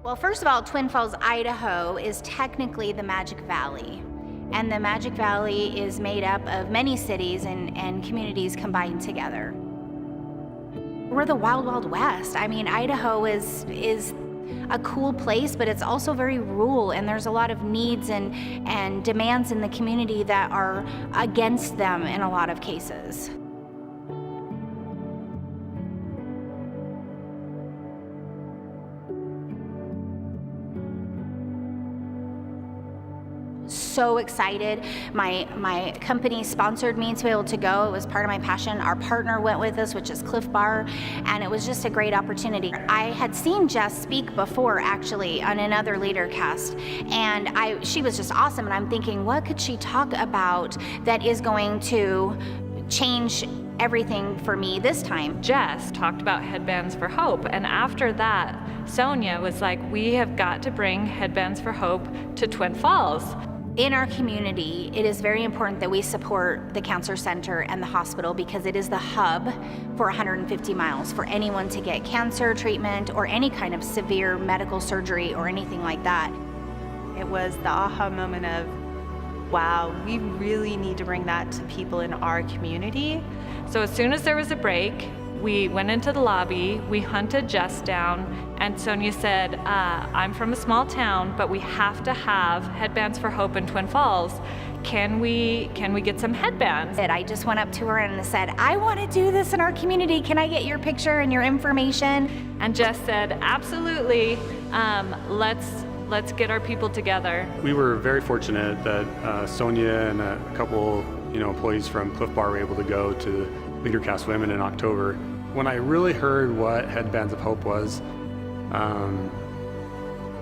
Well, first of all, Twin Falls, Idaho is technically the Magic Valley. And the Magic Valley is made up of many cities and communities combined together. We're the Wild Wild West. I mean, Idaho is a cool place, but it's also very rural, and there's a lot of needs and demands in the community that are against them in a lot of cases. So excited. My company sponsored me to be able to go. It was part of my passion. Our partner went with us, which is Cliff Bar, and it was just a great opportunity. I had seen Jess speak before, actually, on another Leadercast, and she was just awesome, and I'm thinking, what could she talk about that is going to change everything for me this time? Jess talked about Headbands for Hope, and after that, Sonia was like, we have got to bring Headbands for Hope to Twin Falls. In our community, it is very important that we support the Cancer Center and the hospital because it is the hub for 150 miles for anyone to get cancer treatment or any kind of severe medical surgery or anything like that. It was the aha moment of, wow, we really need to bring that to people in our community. So as soon as there was a break, we went into the lobby, we hunted Jess down, and Sonia said, I'm from a small town, but we have to have Headbands for Hope in Twin Falls. Can we get some headbands? I just went up to her and said, I want to do this in our community. Can I get your picture and your information? And Jess said, absolutely, let's get our people together. We were very fortunate that Sonia and a couple employees from Cliff Bar were able to go to Leadercast Women in October. When I really heard what Headbands of Hope was,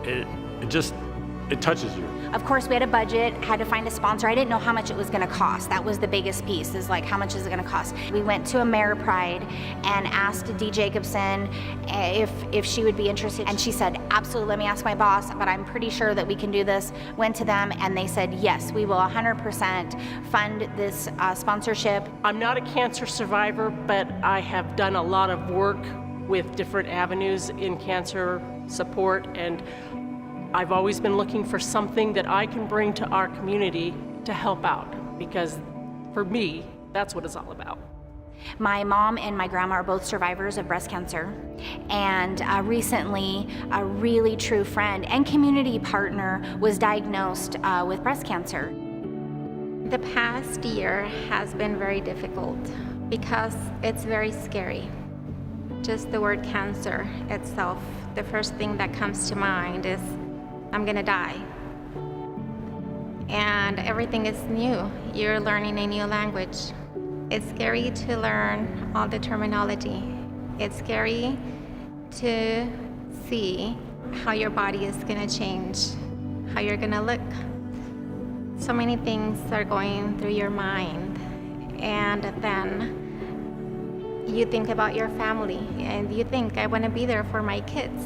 it touches you. Of course, we had a budget, had to find a sponsor. I didn't know how much it was going to cost. That was the biggest piece, is like, how much is it going to cost? We went to AmeriPride and asked Dee Jacobson if she would be interested. And she said, absolutely, let me ask my boss, but I'm pretty sure that we can do this. Went to them and they said, yes, we will 100% fund this sponsorship. I'm not a cancer survivor, but I have done a lot of work with different avenues in cancer support, and I've always been looking for something that I can bring to our community to help out, because for me, that's what it's all about. My mom and my grandma are both survivors of breast cancer, and recently a really true friend and community partner was diagnosed with breast cancer. The past year has been very difficult because it's very scary. Just the word cancer itself, the first thing that comes to mind is I'm gonna die. And everything is new. You're learning a new language. It's scary to learn all the terminology. It's scary to see how your body is gonna change, how you're gonna look. So many things are going through your mind. And then you think about your family, and you think, I wanna be there for my kids.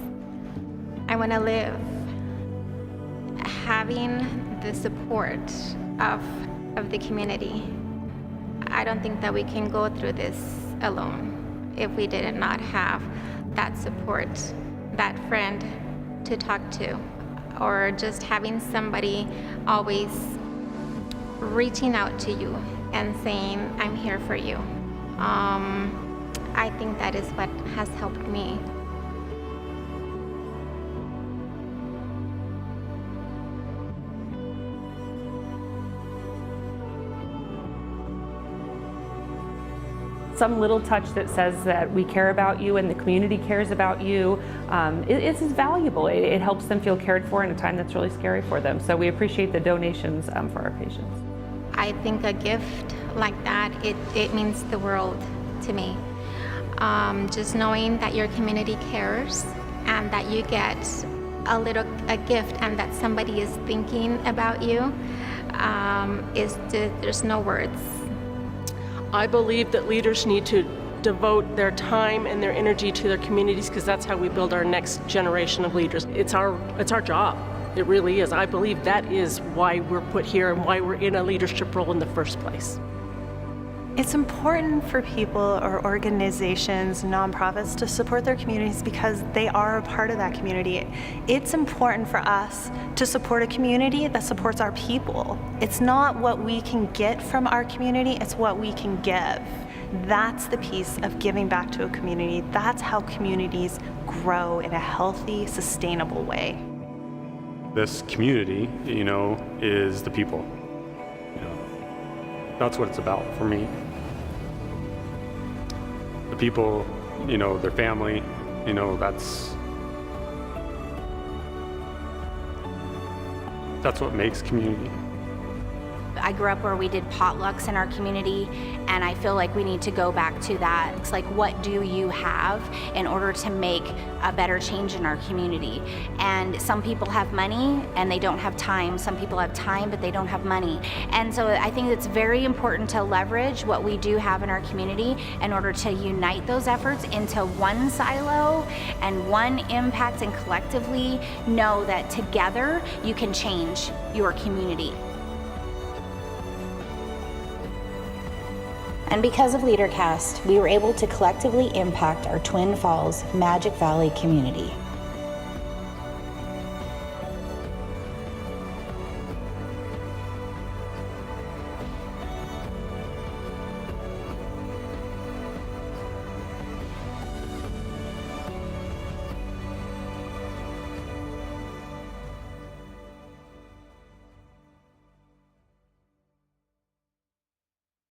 I wanna live. Having the support of the community, I don't think that we can go through this alone if we did not have that support, that friend to talk to, or just having somebody always reaching out to you and saying, I'm here for you. I think that is what has helped me. Some little touch that says that we care about you and the community cares about you, it's valuable. It helps them feel cared for in a time that's really scary for them. So we appreciate the donations for our patients. I think a gift like that, it means the world to me. Just knowing that your community cares and that you get a gift and that somebody is thinking about you, there's no words. I believe that leaders need to devote their time and their energy to their communities, because that's how we build our next generation of leaders. It's our job. It really is. I believe that is why we're put here and why we're in a leadership role in the first place. It's important for people or organizations, nonprofits to support their communities because they are a part of that community. It's important for us to support a community that supports our people. It's not what we can get from our community, it's what we can give. That's the piece of giving back to a community. That's how communities grow in a healthy, sustainable way. This community, is the people. That's what it's about for me. The people, their family, that's what makes community. I grew up where we did potlucks in our community, and I feel like we need to go back to that. It's like, what do you have in order to make a better change in our community? And some people have money and they don't have time. Some people have time but they don't have money. And so I think it's very important to leverage what we do have in our community in order to unite those efforts into one silo and one impact, and collectively know that together you can change your community. And because of Leadercast, we were able to collectively impact our Twin Falls Magic Valley community.